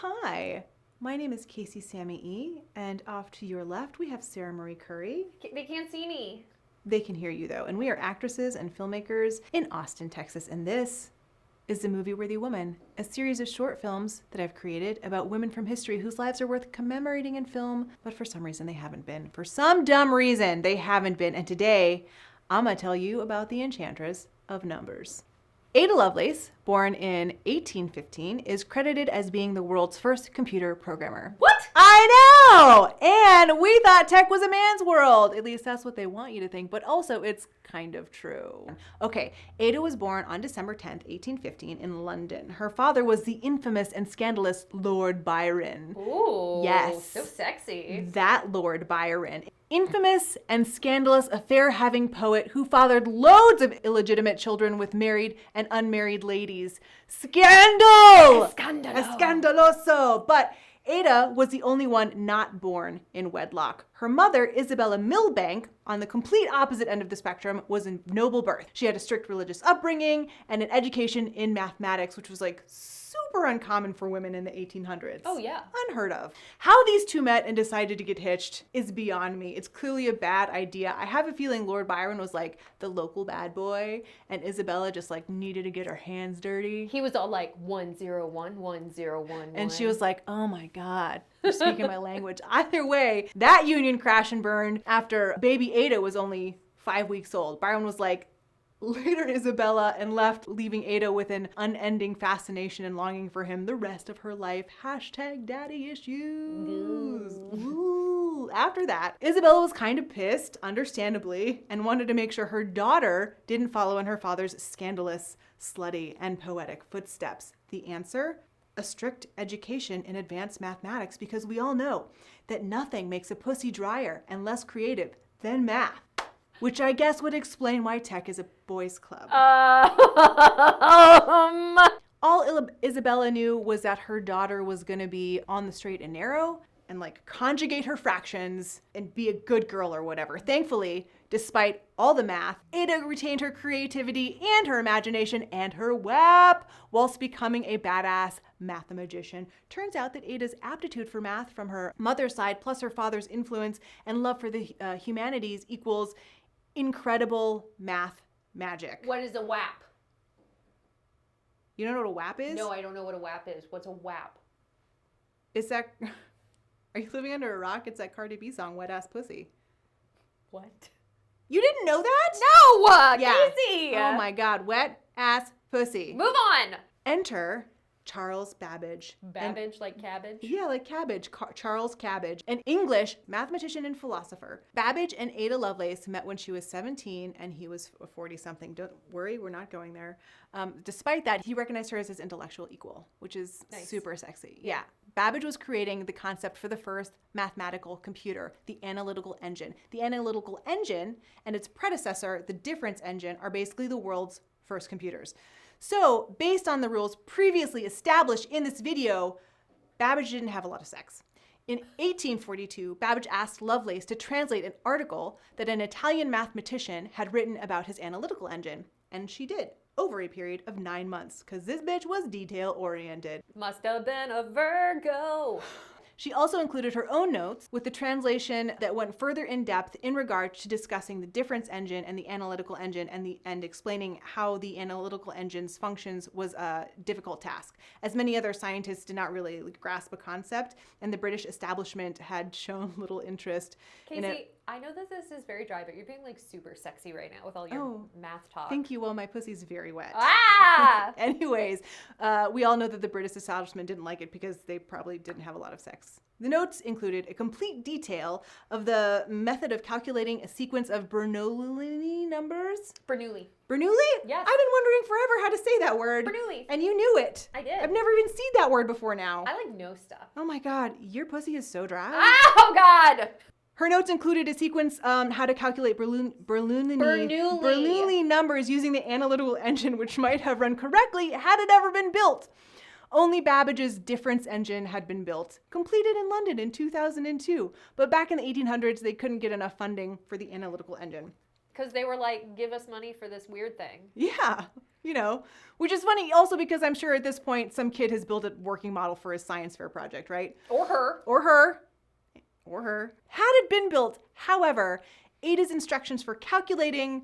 Hi, my name is Casey Sammy E, and off to your left we have Sarah Marie Curry. They can't see me. They can hear you though, and we are actresses and filmmakers in Austin, Texas, and this is The Movie Worthy Woman, a series of short films that I've created about women from history whose lives are worth commemorating in film, but for some reason they haven't been. For some dumb reason they haven't been, and today I'm gonna tell you about the Enchantress of Numbers. Ada Lovelace, born in 1815, is credited as being the world's first computer programmer. What? I know! And we thought tech was a man's world. At least that's what they want you to think, but also it's kind of true. Okay, Ada was born on December 10th, 1815 in London. Her father was the infamous and scandalous Lord Byron. Ooh. Yes. So sexy. That Lord Byron. Infamous and scandalous affair-having poet who fathered loads of illegitimate children with married and unmarried ladies. Scandal! Escandalo. Escandaloso! But Ada was the only one not born in wedlock. Her mother, Isabella Milbank, on the complete opposite end of the spectrum, was in noble birth. She had a strict religious upbringing and an education in mathematics, which was like super uncommon for women in the 1800s. Oh, yeah. Unheard of. How these two met and decided to get hitched is beyond me. It's clearly a bad idea. I have a feeling Lord Byron was like the local bad boy and Isabella just like needed to get her hands dirty. He was all like 101, 1011. And she was like, oh my God, you're speaking my language. Either way, that union crashed and burned after baby Ada was only 5 weeks old. Byron was like, later Isabella, and left, leaving Ada with an unending fascination and longing for him the rest of her life. Hashtag daddy issues. Ooh. After that, Isabella was kind of pissed, understandably, and wanted to make sure her daughter didn't follow in her father's scandalous, slutty, and poetic footsteps. The answer? A strict education in advanced mathematics, because we all know that nothing makes a pussy drier and less creative than math. Which I guess would explain why tech is a boys' club. All Isabella knew was that her daughter was going to be on the straight and narrow and like conjugate her fractions and be a good girl or whatever. Thankfully, despite all the math, Ada retained her creativity and her imagination and her WAP whilst becoming a badass mathemagician. Turns out that Ada's aptitude for math from her mother's side plus her father's influence and love for the humanities equals incredible math magic. What is a WAP? You don't know what a WAP is? No, I don't know what a WAP is. What's a WAP? It's that... Are you living under a rock? It's that Cardi B song, Wet Ass Pussy. What? You didn't know that? No! Yeah. Casey! Oh my God, Wet Ass Pussy. Move on! Enter Charles Babbage. Babbage, like cabbage? Yeah, like cabbage. Charles Cabbage, an English mathematician and philosopher. Babbage and Ada Lovelace met when she was 17 and he was 40-something. Don't worry, we're not going there. Despite that, he recognized her as his intellectual equal, which is nice. Super sexy. Yeah. Babbage was creating the concept for the first mathematical computer, the analytical engine. The analytical engine and its predecessor, the difference engine, are basically the world's first computers. So, based on the rules previously established in this video, Babbage didn't have a lot of sex. In 1842, Babbage asked Lovelace to translate an article that an Italian mathematician had written about his analytical engine, and she did, over a period of 9 months, because this bitch was detail-oriented. Must have been a Virgo. She also included her own notes with the translation that went further in depth in regard to discussing the difference engine and the analytical engine and explaining how the analytical engine's functions was a difficult task, as many other scientists did not really grasp a concept, and the British establishment had shown little interest in it. Casey, I know that this is very dry, but you're being like super sexy right now with all your math talk. Thank you. Well, my pussy's very wet. Ah! Anyways, we all know that the British establishment didn't like it because they probably didn't have a lot of sex. The notes included a complete detail of the method of calculating a sequence of Bernoulli numbers. Bernoulli. Bernoulli? Yes. I've been wondering forever how to say that word. Bernoulli. And you knew it. I did. I've never even seen that word before now. I like know stuff. Oh my God, your pussy is so dry. Oh God! Her notes included a sequence on how to calculate Bernoulli numbers using the analytical engine, which might have run correctly had it ever been built. Only Babbage's difference engine had been built, completed in London in 2002. But back in the 1800s, they couldn't get enough funding for the analytical engine. Because they were like, give us money for this weird thing. Yeah, which is funny also because I'm sure at this point some kid has built a working model for his science fair project, right? Or her. Had it been built, however, Ada's instructions for calculating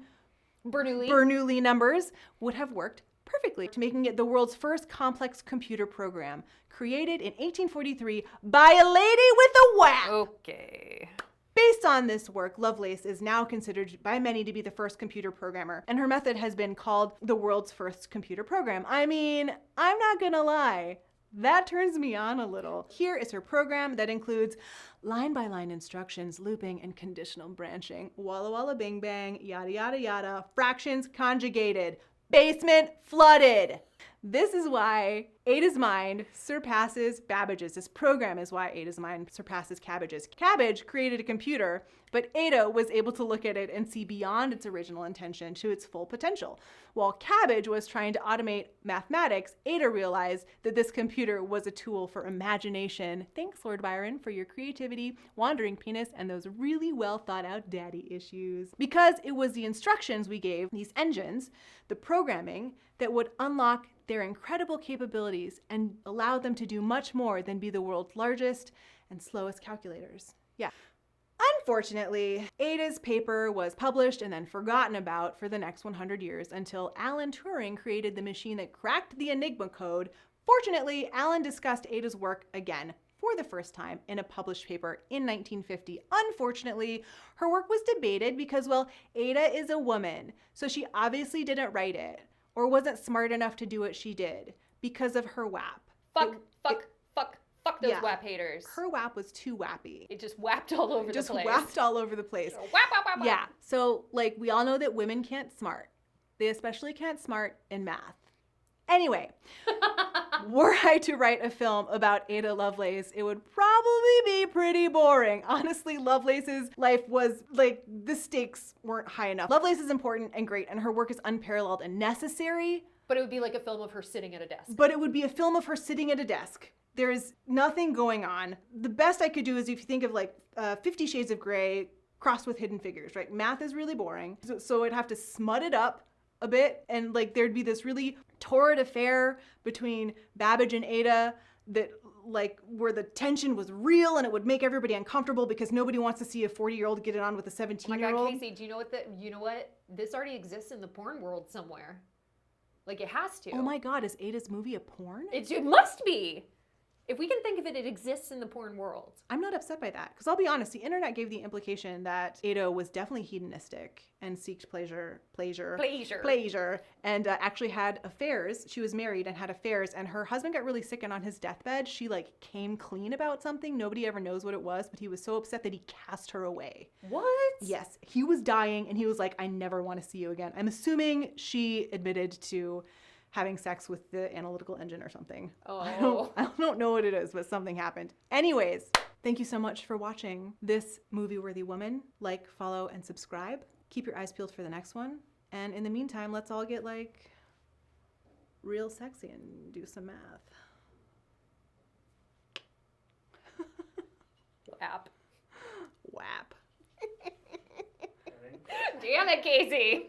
Bernoulli numbers would have worked perfectly, making it the world's first complex computer program, created in 1843 by a lady with a whap. Okay. Based on this work, Lovelace is now considered by many to be the first computer programmer, and her method has been called the world's first computer program. I mean, I'm not gonna lie, that turns me on a little. Here is her program that includes line-by-line instructions, looping, and conditional branching. Walla walla bing bang, yada yada yada, fractions conjugated, basement flooded. This is why Ada's mind surpasses Babbage's. This program is why Ada's mind surpasses Cabbage's. Cabbage created a computer, but Ada was able to look at it and see beyond its original intention to its full potential. While Cabbage was trying to automate mathematics, Ada realized that this computer was a tool for imagination. Thanks, Lord Byron, for your creativity, wandering penis, and those really well thought out daddy issues. Because it was the instructions we gave these engines, the programming, that would unlock their incredible capabilities and allow them to do much more than be the world's largest and slowest calculators. Yeah. Unfortunately, Ada's paper was published and then forgotten about for the next 100 years until Alan Turing created the machine that cracked the Enigma code. Fortunately, Alan discussed Ada's work again for the first time in a published paper in 1950. Unfortunately, her work was debated because, well, Ada is a woman, so she obviously didn't write it or wasn't smart enough to do what she did because of her WAP. Fuck those WAP haters. Her WAP was too wappy. It just whapped all over the place. Just whapped all over the place. Whap. Yeah, so like we all know that women can't smart. They especially can't smart in math. Anyway, were I to write a film about Ada Lovelace, it would probably be pretty boring. Honestly, Lovelace's life was like, the stakes weren't high enough. Lovelace is important and great, and her work is unparalleled and necessary. But it would be like a film of her sitting at a desk. But it would be a film of her sitting at a desk. There's nothing going on. The best I could do is if you think of like 50 Shades of Grey crossed with Hidden Figures, right? Math is really boring. So I'd have to smut it up a bit, and like there'd be this really torrid affair between Babbage and Ada that like where the tension was real and it would make everybody uncomfortable because nobody wants to see a 40-year-old get it on with a 17-year-old. Oh my God, Casey, do you know what? This already exists in the porn world somewhere. Like it has to. Oh my God, is Ada's movie a porn? It must be. If we can think of it, it exists in the porn world. I'm not upset by that, because I'll be honest, the internet gave the implication that Ada was definitely hedonistic and seeked pleasure, and actually had affairs. She was married and had affairs, and her husband got really sick, and on his deathbed, she like came clean about something. Nobody ever knows what it was, but he was so upset that he cast her away. What? Yes, he was dying, and he was like, I never want to see you again. I'm assuming she admitted to having sex with the analytical engine or something. Oh. I don't know what it is, but something happened. Anyways, thank you so much for watching this movie-worthy woman. Like, follow, and subscribe. Keep your eyes peeled for the next one. And in the meantime, let's all get like real sexy and do some math. WAP. WAP. Damn it, Casey.